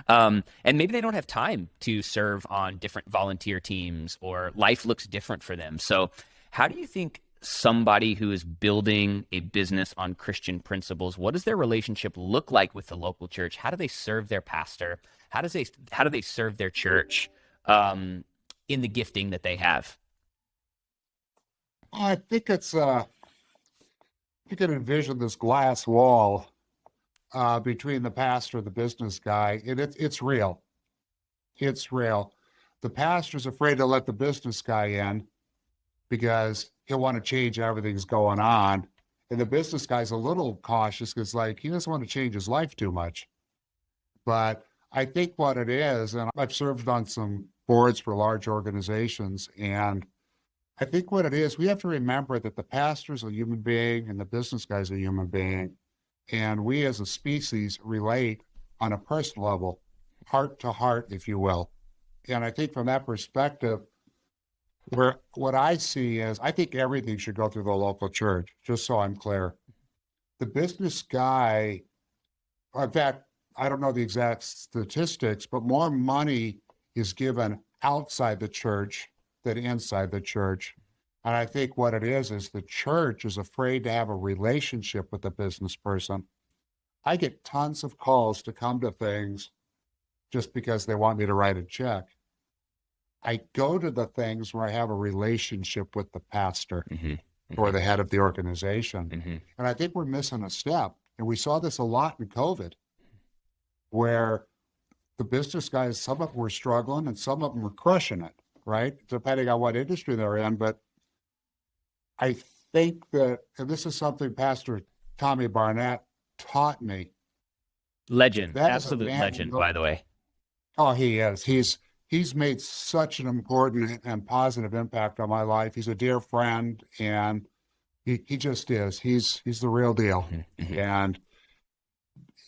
And maybe they don't have time to serve on different volunteer teams, or life looks different for them. So how do you think somebody who is building a business on Christian principles, what does their relationship look like with the local church? How do they serve their pastor? How do they serve their church in the gifting that they have? I think you can envision this glass wall between the pastor and the business guy, and it's real. It's real. The pastor's afraid to let the business guy in because he'll want to change everything's going on. And the business guy's a little cautious because, like, he doesn't want to change his life too much. But I think what it is, and I've served on some boards for large organizations, and I think what it is, we have to remember that the pastor's a human being and the business guy's a human being. And we as a species relate on a personal level, heart to heart, if you will. And I think from that perspective, what I see is I think everything should go through the local church, just so I'm clear. The business guy, in fact, I don't know the exact statistics, but more money is given outside the church than inside the church. And I think what it is the church is afraid to have a relationship with the business person. I get tons of calls to come to things just because they want me to write a check. I go to the things where I have a relationship with the pastor or the head of the organization. And I think we're missing a step. And we saw this a lot in COVID, where the business guys, some of them were struggling and some of them were crushing it, right? Depending on what industry they're in. But I think that, and this is something Pastor Tommy Barnett taught me. Legend, That is a absolute man legend, who- by the way. Oh, he is. He's made such an important and positive impact on my life. He's a dear friend, and he just is. He's the real deal. And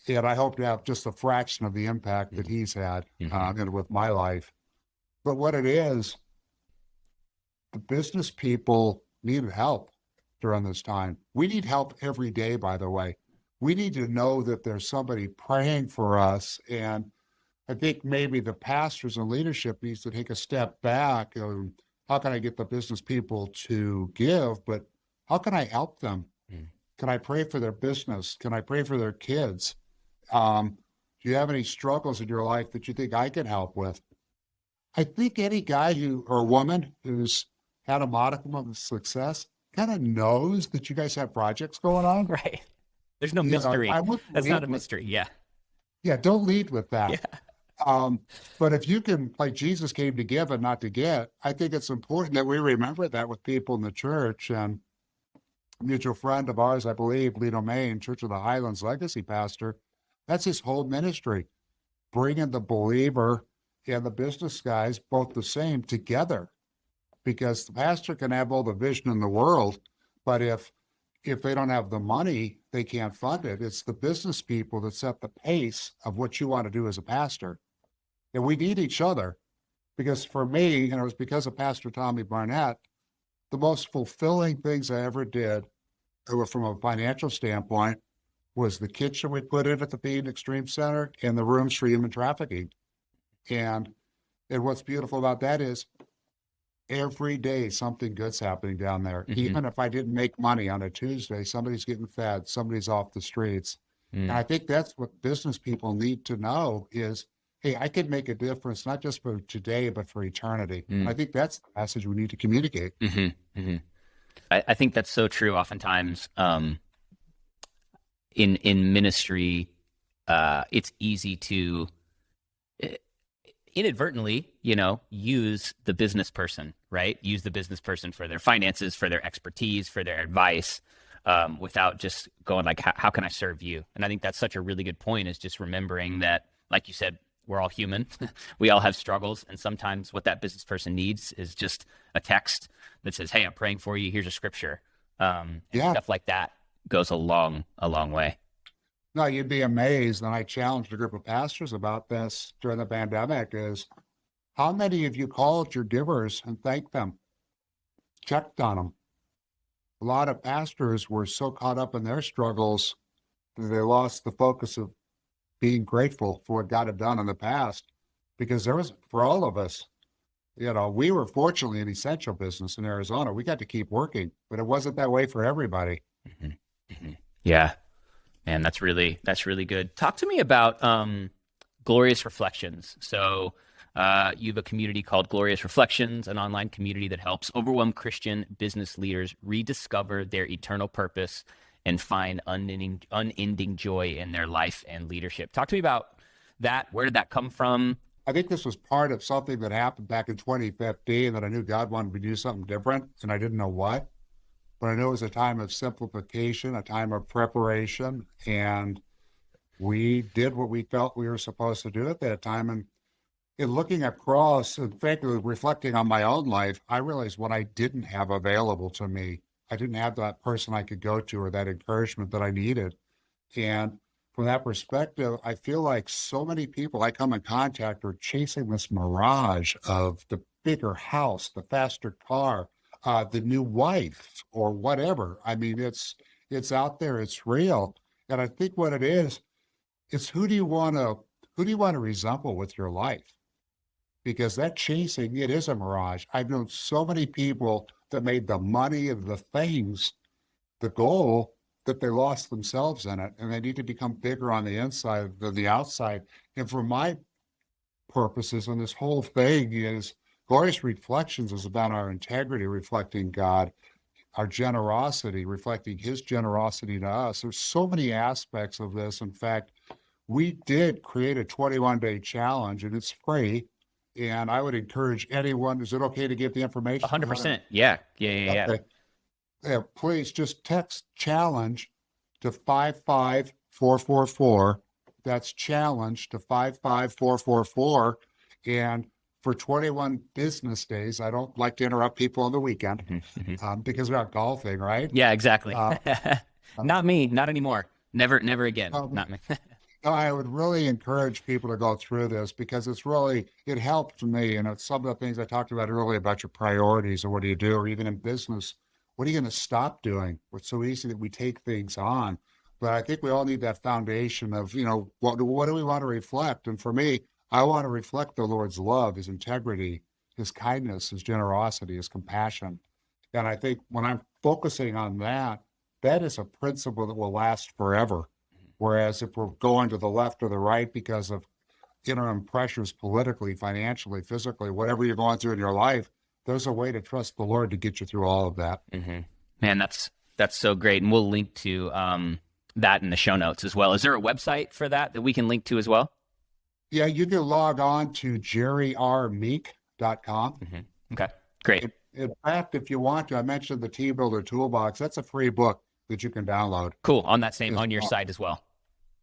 I hope to have just a fraction of the impact that he's had with my life. But what it is, the business people need help during this time. We need help every day, by the way. We need to know that there's somebody praying for us. And I think maybe the pastors and leadership needs to take a step back. How can I get the business people to give? But how can I help them? Can I pray for their business? Can I pray for their kids? Do you have any struggles in your life that you think I can help with? I think any guy or woman who's had a modicum of success kind of knows that you guys have projects going on. Right. There's no mystery. That's not a mystery. Yeah. Yeah. Don't lead with that. Yeah. But if you can, like Jesus came to give and not to get, I think it's important that we remember that with people in the church. And a mutual friend of ours, I believe, Lito Main, Church of the Highlands legacy pastor, that's his whole ministry, bringing the believer and the business guys both the same together. because the pastor can have all the vision in the world, but if they don't have the money, they can't fund it. It's the business people that set the pace of what you want to do as a pastor. And we need each other, because for me, and it was because of Pastor Tommy Barnett, the most fulfilling things I ever did from a financial standpoint was the kitchen we put in at the Feed Extreme Center and the rooms for human trafficking. And what's beautiful about that is every day something good's happening down there. Even if I didn't make money on a Tuesday, somebody's getting fed, somebody's off the streets. And I think that's what business people need to know is, hey, I could make a difference, not just for today, but for eternity. And I think that's the message we need to communicate. I think that's so true. Oftentimes, in ministry, it's easy to inadvertently, use the business person, right? Use the business person for their finances, for their expertise, for their advice, without just going like, how can I serve you? And I think that's such a really good point, is just remembering that, like you said, we're all human. We all have struggles. And sometimes what that business person needs is just a text that says, hey, I'm praying for you. Here's a scripture. And stuff like that goes a long way. No, you'd be amazed. And I challenged a group of pastors about this during the pandemic is, how many of you called your givers and thanked them, checked on them? A lot of pastors were so caught up in their struggles that they lost the focus of being grateful for what God had done in the past, because there was, for all of us, we were fortunately an essential business in Arizona. We got to keep working, but it wasn't that way for everybody. Yeah, man, that's really good. Talk to me about Glorious Reflections. So you have a community called Glorious Reflections, an online community that helps overwhelmed Christian business leaders rediscover their eternal purpose and find unending joy in their life and leadership. Talk to me about that. Where did that come from? I think this was part of something that happened back in 2015 that I knew God wanted me to do something different, and I didn't know what. But I knew it was a time of simplification, a time of preparation, and we did what we felt we were supposed to do at that time. And in looking across, in fact, reflecting on my own life, I realized what I didn't have available to me. I didn't have that person I could go to or that encouragement that I needed. And from that perspective, I feel like so many people I come in contact are chasing this mirage of the bigger house, the faster car, the new wife, or whatever. I mean, it's out there, it's real. And I think what it is, it's who do you want to resemble with your life? Because that chasing, it is a mirage. I've known so many people that made the money and the things the goal, that they lost themselves in it, and they need to become bigger on the inside than the outside. And for my purposes, and this whole thing is Glorious Reflections is about our integrity reflecting God, our generosity reflecting his generosity to us. There's so many aspects of this. In fact, we did create a 21-day challenge, and it's free. And I would encourage anyone, is it okay to give the information? 100%. Yeah. Okay. Yeah, please just text challenge to 55444. That's challenge to 55444. And for 21 business days, I don't like to interrupt people on the weekend because we're out golfing, right? Yeah, exactly. Not me, not anymore. Never again. Not me. I would really encourage people to go through this because it helped me. And it's some of the things I talked about earlier about your priorities or what do you do, or even in business, what are you going to stop doing? It's so easy that we take things on. But I think we all need that foundation of, what do we want to reflect? And for me, I want to reflect the Lord's love, his integrity, his kindness, his generosity, his compassion. And I think when I'm focusing on that, that is a principle that will last forever. Whereas if we're going to the left or the right because of interim pressures politically, financially, physically, whatever you're going through in your life, there's a way to trust the Lord to get you through all of that. Man, that's so great. And we'll link to that in the show notes as well. Is there a website for that we can link to as well? Yeah, you can log on to jerryrmeek.com. Okay, great. In fact, if you want to, I mentioned the Team Builder Toolbox. That's a free book that you can download. Cool. On your site as well.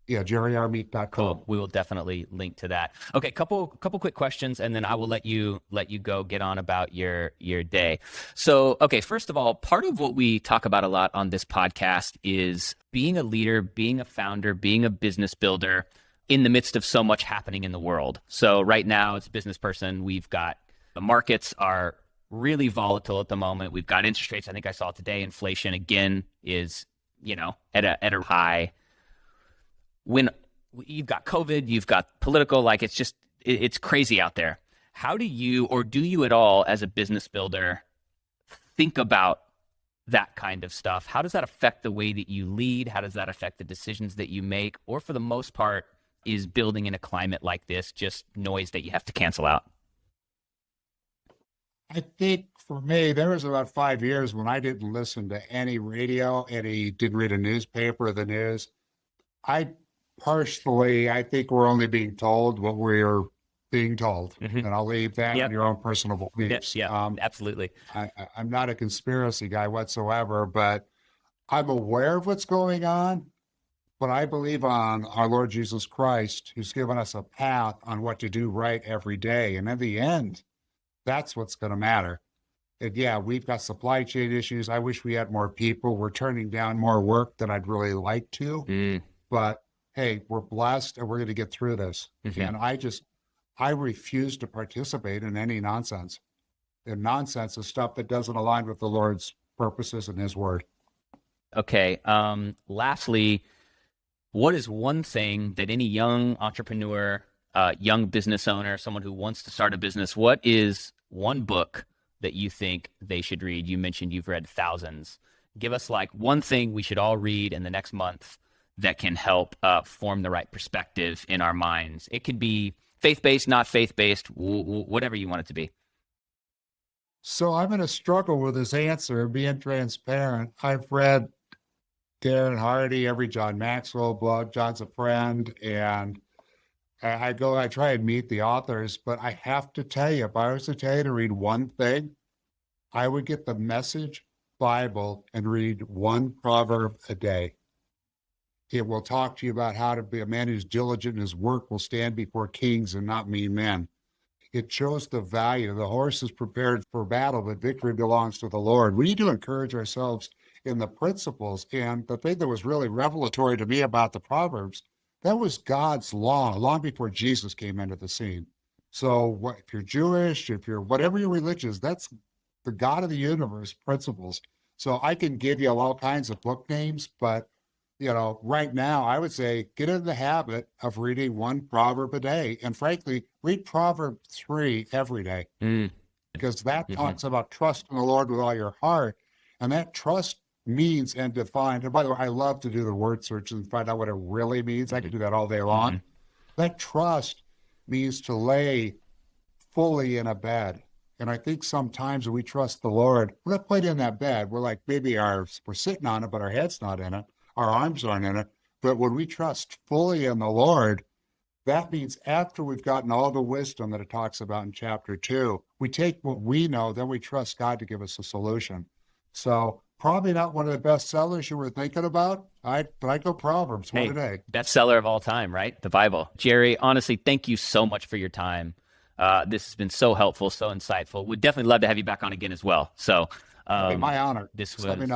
Yeah, jerryrmeek.com. Cool. We will definitely link to that. Okay, couple quick questions, and then I will let you go get on about your day. So, okay, first of all, part of what we talk about a lot on this podcast is being a leader, being a founder, being a business builder in the midst of so much happening in the world. So right now, as a business person, we've got the markets are really volatile at the moment. We've got interest rates. I think I saw today, inflation again is, at a high. When you've got COVID, you've got political, like it's crazy out there. How do you, or do you at all as a business builder, think about that kind of stuff? How does that affect the way that you lead? How does that affect the decisions that you make? Or for the most part, is building in a climate like this just noise that you have to cancel out? I think for me, there was about 5 years when I didn't listen to any radio, didn't read a newspaper or the news. I think we're only being told what we're being told, and I'll leave that on your own personal beliefs. Absolutely. I'm not a conspiracy guy whatsoever, but I'm aware of what's going on. But I believe on our Lord Jesus Christ, who's given us a path on what to do right every day. And in the end, that's what's going to matter. And yeah, we've got supply chain issues. I wish we had more people. We're turning down more work than I'd really like to. But hey, we're blessed and we're going to get through this. And I refuse to participate in any nonsense. And nonsense is stuff that doesn't align with the Lord's purposes and his word. Okay. Lastly, what is one thing that any young entrepreneur, young business owner, someone who wants to start a business, what is one book that you think they should read? You mentioned you've read thousands. Give us like one thing we should all read in the next month that can help form the right perspective in our minds. It could be faith-based, not faith-based, whatever you want it to be. So I'm going to struggle with this answer, being transparent. I've read Darren Hardy, every John Maxwell book. John's a friend, and I try and meet the authors, but I have to tell you, if I was to tell you to read one thing, I would get the Message Bible and read one proverb a day. It will talk to you about how to be a man who's diligent in his work will stand before kings and not mean men. It shows the value. The horse is prepared for battle, but victory belongs to the Lord. We need to encourage ourselves in the principles. And the thing that was really revelatory to me about the Proverbs, that was God's law long before Jesus came into the scene. So if you're Jewish, if you're whatever your religion is, that's the God of the universe principles. So I can give you all kinds of book names, but right now I would say get in the habit of reading one proverb a day. And frankly, read Proverb 3 every day, because that talks about trust in the Lord with all your heart. And that trust means and defined. And by the way, I love to do the word search and find out what it really means. I can do that all day long. That trust means to lay fully in a bed. And I think sometimes when we trust the Lord, we're not quite in that bed. We're like maybe we're sitting on it, but our head's not in it. Our arms aren't in it. But when we trust fully in the Lord, that means after we've gotten all the wisdom that it talks about in chapter 2, we take what we know, then we trust God to give us a solution. So probably not one of the best sellers you were thinking about, but I go Proverbs one a day. Best seller of all time, right? The Bible. Jerry, honestly, thank you so much for your time. This has been so helpful, so insightful. We'd definitely love to have you back on again as well. So my honor. This was. Let me know.